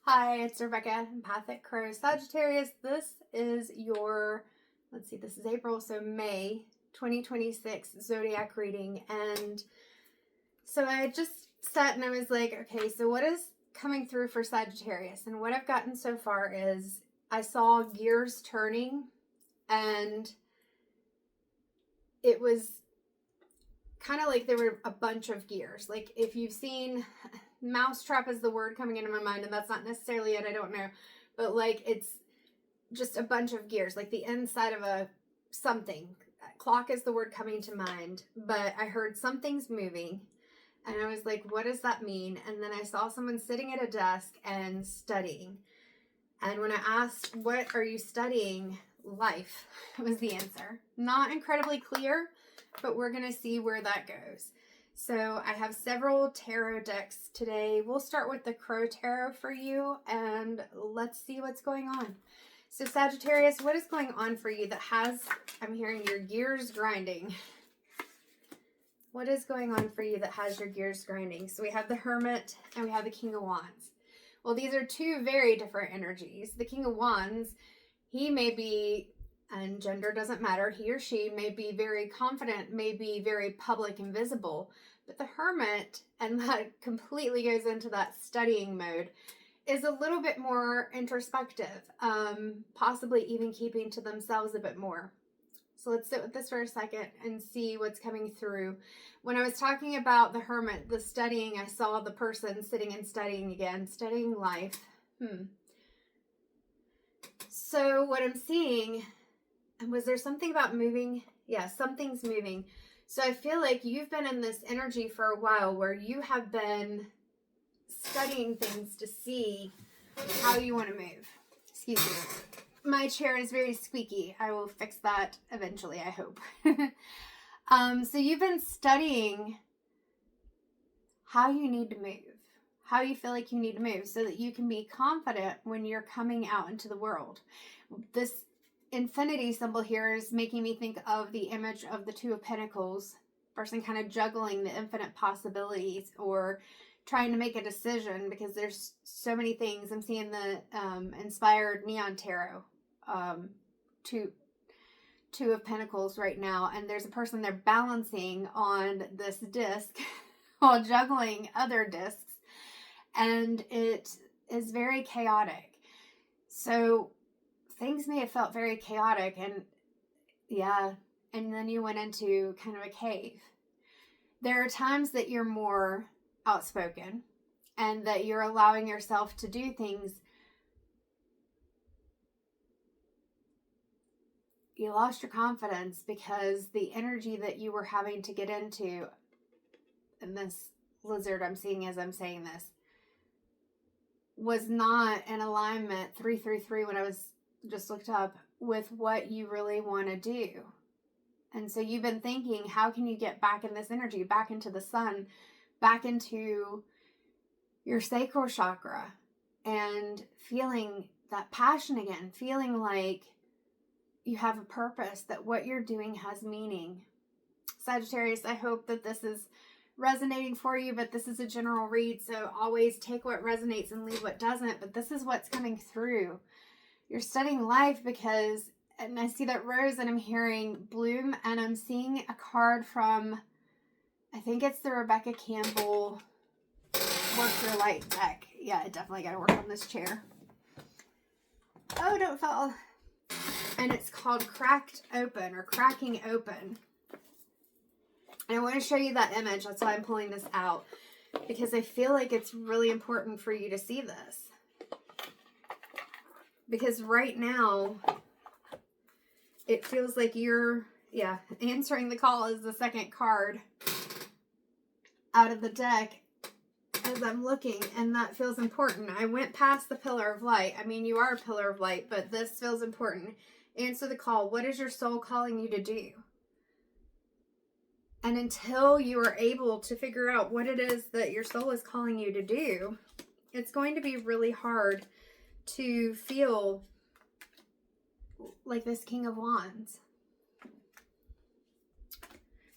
Hi, it's Rebecca, Empathic Crow Sagittarius. This is your, let's see, this is April, so May 2026 zodiac reading. And so I just sat and I was like, okay, so what is coming through for Sagittarius? And what I've gotten so far is I saw gears turning, and it was kind of like there were a bunch of gears. Like if you've seen, mousetrap is the word coming into my mind, and that's not necessarily it, I don't know, but like it's just a bunch of gears, like the inside of a something. Clock is the word coming to mind, but I heard something's moving and I was like, what does that mean? And then I saw someone sitting at a desk and studying, and when I asked, what are you studying? Life was the answer. Not incredibly clear, but we're gonna see where that goes. So I have several tarot decks today. We'll start with the Crow Tarot for you, and let's see what's going on. So Sagittarius, what is going on for you that has, I'm hearing your gears grinding. What is going on for you that has your gears grinding? So we have the Hermit and we have the King of Wands. Well, these are two very different energies. The King of Wands, he may be, and gender doesn't matter, he or she may be very confident, may be very public and visible, but the Hermit, and that completely goes into that studying mode, is a little bit more introspective, possibly even keeping to themselves a bit more. So let's sit with this for a second and see what's coming through. When I was talking about the Hermit, the studying, I saw the person sitting and studying again, studying life. So what I'm seeing, and was there something about moving? Yeah, something's moving. So I feel like you've been in this energy for a while where you have been studying things to see how you want to move. Excuse me. My chair is very squeaky. I will fix that eventually, I hope. So you've been studying how you need to move, how you feel like you need to move so that you can be confident when you're coming out into the world. This infinity symbol here is making me think of the image of the Two of Pentacles, person kind of juggling the infinite possibilities or trying to make a decision because there's so many things. I'm seeing the inspired neon tarot, two of Pentacles right now, and there's a person there balancing on this disc while juggling other discs, and it is very chaotic. So things may have felt very chaotic, and yeah, and then you went into kind of a cave. There are times that you're more outspoken and that you're allowing yourself to do things. You lost your confidence because the energy that you were having to get into, and this lizard I'm seeing as I'm saying this, was not in alignment, 333 when I was just looked up, with what you really want to do. And so you've been thinking, how can you get back in this energy, back into the sun, back into your sacral chakra, and feeling that passion again, feeling like you have a purpose, that what you're doing has meaning. Sagittarius, I hope that this is resonating for you, but this is a general read, so always take what resonates and leave what doesn't. But this is what's coming through. You're studying life because, and I see that rose and I'm hearing bloom, and I'm seeing a card from, I think it's the Rebecca Campbell Work Your Light deck. Yeah, I definitely got to work on this chair. Oh, don't fall. And it's called Cracked Open, or Cracking Open. And I want to show you that image. That's why I'm pulling this out, because I feel like it's really important for you to see this. Because right now, it feels like you're, answering the call is the second card out of the deck as I'm looking, and that feels important. I went past the pillar of light. I mean, you are a pillar of light, but this feels important. Answer the call. What is your soul calling you to do? And until you are able to figure out what it is that your soul is calling you to do, it's going to be really hard to feel like this King of Wands.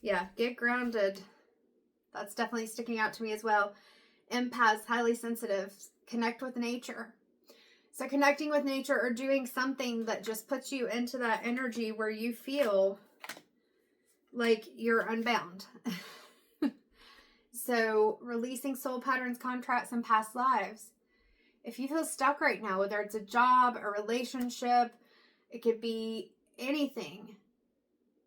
Yeah, get grounded. That's definitely sticking out to me as well. Empaths, highly sensitive, connect with nature. So connecting with nature or doing something that just puts you into that energy where you feel like you're unbound. So releasing soul patterns, contracts, and past lives. If you feel stuck right now, whether it's a job, a relationship, it could be anything.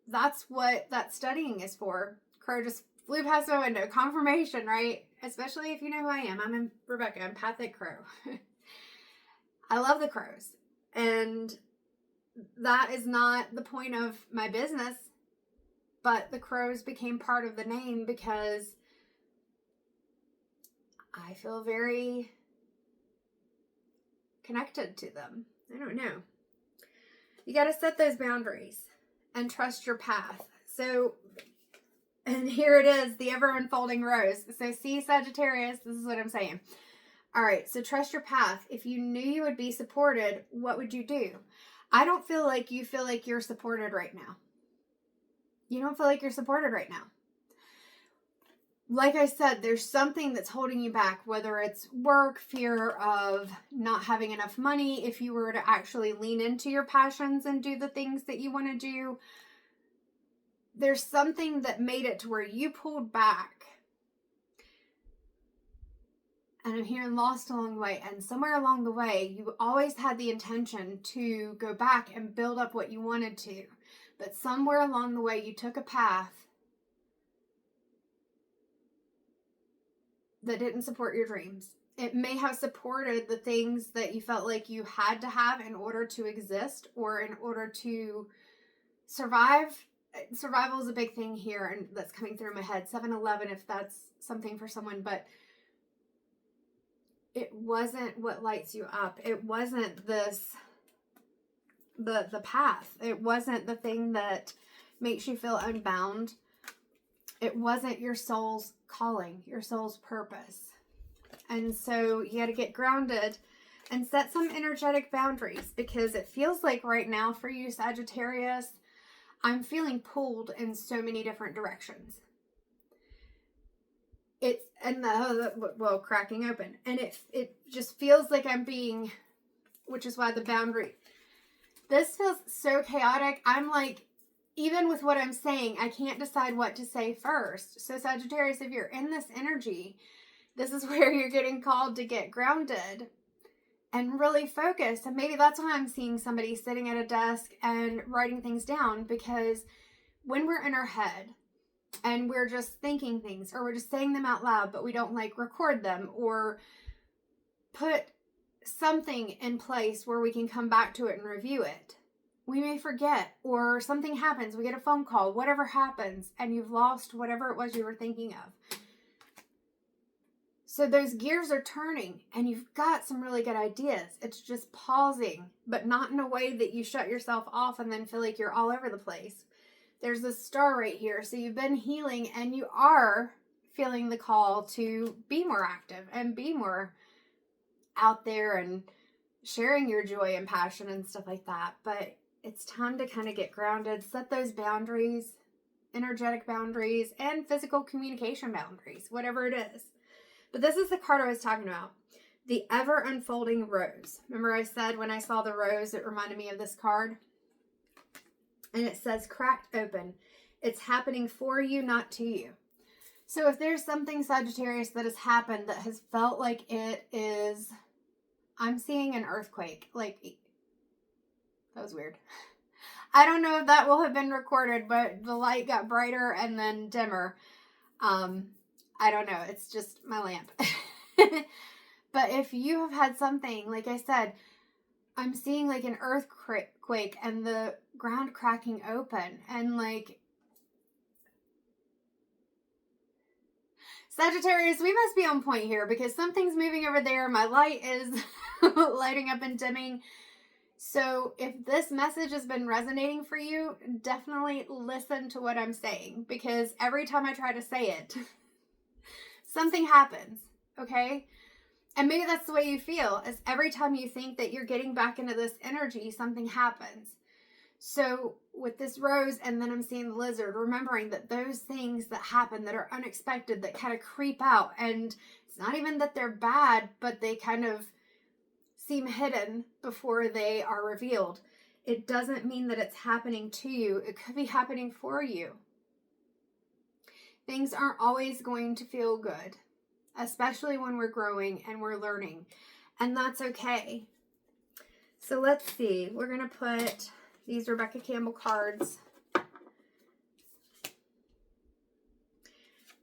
That's what that studying is for. Crow just flew past my window. Confirmation, right? Especially if you know who I am. I'm Rebecca, empathic crow. I love the crows. And that is not the point of my business. But the crows became part of the name because I feel very connected to them. I don't know. You got to set those boundaries and trust your path. So, and here it is, the ever unfolding rose. So see, Sagittarius, this is what I'm saying. All right, so trust your path. If you knew you would be supported, what would you do? I don't feel like you feel like you're supported right now. You don't feel like you're supported right now. Like I said, there's something that's holding you back, whether it's work, fear of not having enough money. If you were to actually lean into your passions and do the things that you want to do, there's something that made it to where you pulled back. And I'm hearing lost along the way. And somewhere along the way, you always had the intention to go back and build up what you wanted to. But somewhere along the way, you took a path that didn't support your dreams. It may have supported the things that you felt like you had to have in order to exist or in order to survive. Survival is a big thing here, and that's coming through my head. 7-Eleven, if that's something for someone, but it wasn't what lights you up. It wasn't this, the path. It wasn't the thing that makes you feel unbound. It wasn't your soul's calling, your soul's purpose. And so you got to get grounded and set some energetic boundaries, because it feels like right now for you, Sagittarius, I'm feeling pulled in so many different directions. It's, and well, cracking open. And it just feels like I'm being, which is why the boundary, this feels so chaotic. I'm like, even with what I'm saying, I can't decide what to say first. So Sagittarius, if you're in this energy, this is where you're getting called to get grounded and really focus. And maybe that's why I'm seeing somebody sitting at a desk and writing things down, because when we're in our head and we're just thinking things, or we're just saying them out loud, but we don't like record them or put something in place where we can come back to it and review it, we may forget, or something happens, we get a phone call, whatever happens, and you've lost whatever it was you were thinking of. So those gears are turning, and you've got some really good ideas. It's just pausing, but not in a way that you shut yourself off and then feel like you're all over the place. There's this star right here. So you've been healing, and you are feeling the call to be more active and be more out there and sharing your joy and passion and stuff like that. But it's time to kind of get grounded, set those boundaries, energetic boundaries, and physical communication boundaries, whatever it is. But this is the card I was talking about, the ever unfolding rose. Remember I said when I saw the rose, it reminded me of this card? And it says cracked open. It's happening for you, not to you. So if there's something, Sagittarius, that has happened that has felt like it is, I'm seeing an earthquake, like, that was weird. I don't know if that will have been recorded, but the light got brighter and then dimmer. I don't know. It's just my lamp. But if you have had something, like I said, I'm seeing like an earthquake and the ground cracking open, and like, Sagittarius, we must be on point here, because something's moving over there. My light is lighting up and dimming. So if this message has been resonating for you, definitely listen to what I'm saying, because every time I try to say it, something happens, okay? And maybe that's the way you feel, is every time you think that you're getting back into this energy, something happens. So with this rose, and then I'm seeing the lizard, remembering that those things that happen that are unexpected, that kind of creep out, and it's not even that they're bad, but they kind of seem hidden before they are revealed. It doesn't mean that it's happening to you. It could be happening for you. Things aren't always going to feel good, especially when we're growing and we're learning. And that's okay. So let's see. We're going to put these Rebecca Campbell cards.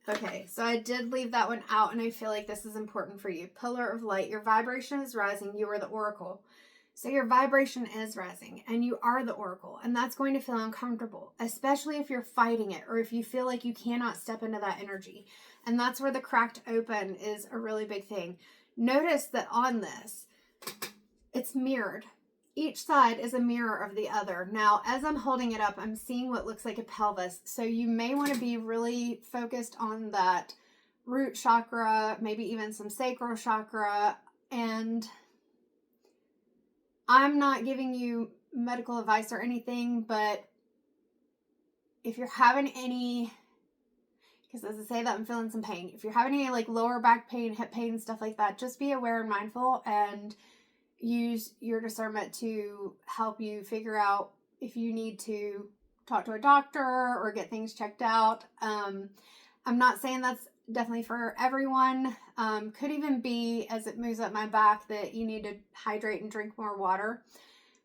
Okay, so I did leave that one out, and I feel like this is important for you. Pillar of light. Your vibration is rising. You are the oracle. So your vibration is rising, and you are the oracle, and that's going to feel uncomfortable, especially if you're fighting it or if you feel like you cannot step into that energy. And that's where the cracked open is a really big thing. Notice that on this, it's mirrored. Each side is a mirror of the other. Now, as I'm holding it up, I'm seeing what looks like a pelvis. So you may want to be really focused on that root chakra, maybe even some sacral chakra. And I'm not giving you medical advice or anything, but if you're having any, because as I say that, I'm feeling some pain. If you're having any like lower back pain, hip pain, stuff like that, just be aware and mindful and use your discernment to help you figure out if you need to talk to a doctor or get things checked out. I'm not saying that's definitely for everyone. Could even be, as it moves up my back, that you need to hydrate and drink more water.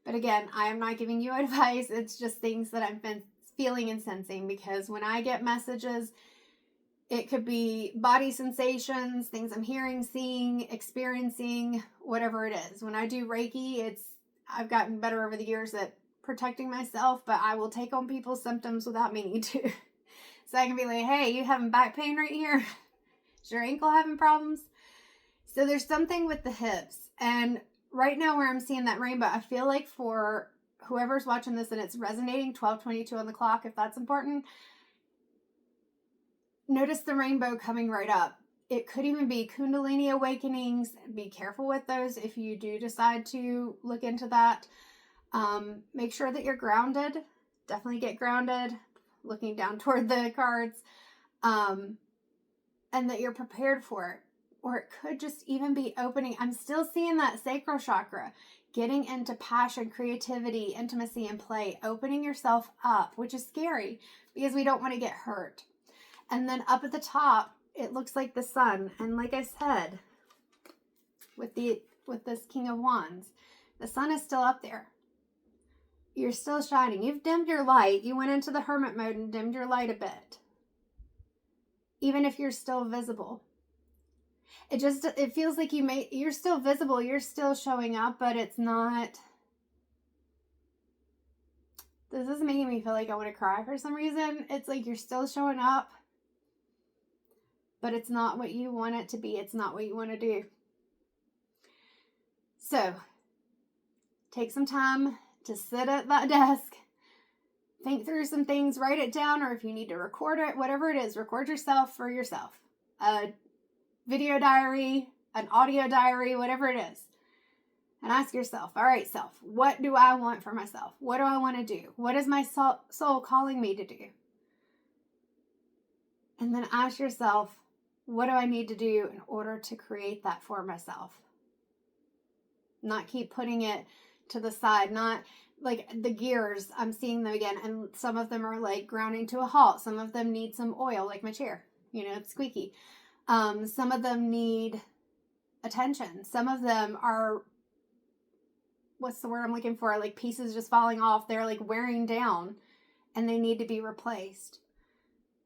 But again, I am not giving you advice. It's just things that I've been feeling and sensing, because when I get messages, it could be body sensations, things I'm hearing, seeing, experiencing, whatever it is. When I do Reiki, I've gotten better over the years at protecting myself, but I will take on people's symptoms without meaning to. So I can be like, hey, you having back pain right here? Is your ankle having problems? So there's something with the hips. And right now where I'm seeing that rainbow, I feel like for whoever's watching this and it's resonating, 12:22 on the clock, if that's important, notice the rainbow coming right up. It could even be Kundalini awakenings. Be careful with those if you do decide to look into that. Make sure that you're grounded. Definitely get grounded, looking down toward the cards, and that you're prepared for it. Or it could just even be opening. I'm still seeing that sacral chakra, getting into passion, creativity, intimacy, and play, opening yourself up, which is scary because we don't want to get hurt. And then up at the top, it looks like the sun. And like I said, with this King of Wands, the sun is still up there. You're still shining. You've dimmed your light. You went into the hermit mode and dimmed your light a bit. Even if you're still visible. It feels like you're still visible. You're still showing up, but it's not. This is making me feel like I want to cry for some reason. It's like you're still showing up, but it's not what you want it to be. It's not what you want to do. So, take some time to sit at that desk, think through some things, write it down, or if you need to record it, whatever it is, record yourself for yourself. A video diary, an audio diary, whatever it is. And ask yourself, all right, self, what do I want for myself? What do I want to do? What is my soul calling me to do? And then ask yourself, what do I need to do in order to create that for myself? Not keep putting it to the side, not like the gears. I'm seeing them again, and some of them are like grounding to a halt. Some of them need some oil, like my chair, it's squeaky. Some of them need attention. Some of them are, what's the word I'm looking for? Like pieces just falling off. They're like wearing down and they need to be replaced.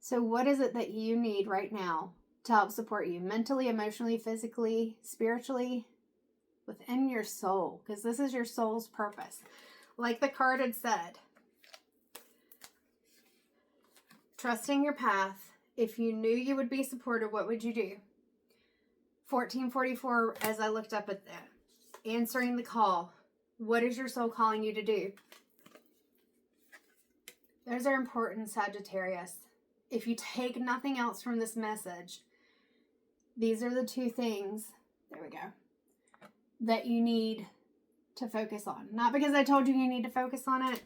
So what is it that you need right now to help support you mentally, emotionally, physically, spiritually, within your soul? Because this is your soul's purpose. Like the card had said, trusting your path. If you knew you would be supported, what would you do? 1444, as I looked up at that. Answering the call. What is your soul calling you to do? Those are important, Sagittarius. If you take nothing else from this message, these are the two things, there we go, that you need to focus on. Not because I told you need to focus on it,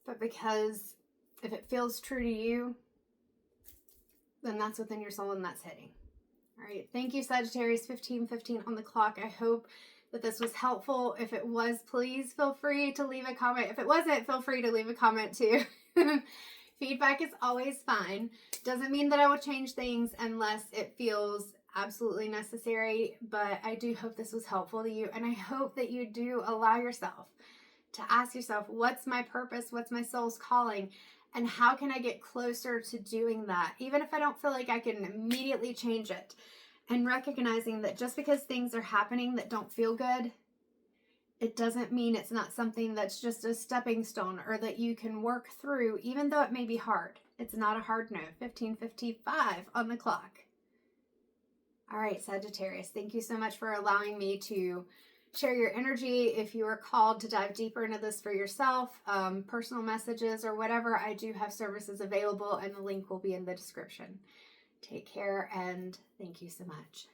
but because if it feels true to you, then that's within your soul and that's hitting. All right. Thank you, Sagittarius. 15:15 on the clock. I hope that this was helpful. If it was, please feel free to leave a comment. If it wasn't, feel free to leave a comment too. Feedback is always fine. Doesn't mean that I will change things unless it feels absolutely necessary, but I do hope this was helpful to you, and I hope that you do allow yourself to ask yourself, what's my purpose? What's my soul's calling? And how can I get closer to doing that? Even if I don't feel like I can immediately change it. And recognizing that just because things are happening that don't feel good, it doesn't mean it's not something that's just a stepping stone or that you can work through, even though it may be hard. It's not a hard no. 15:55 on the clock. All right, Sagittarius, thank you so much for allowing me to share your energy. If you are called to dive deeper into this for yourself, personal messages or whatever, I do have services available, and the link will be in the description. Take care, and thank you so much.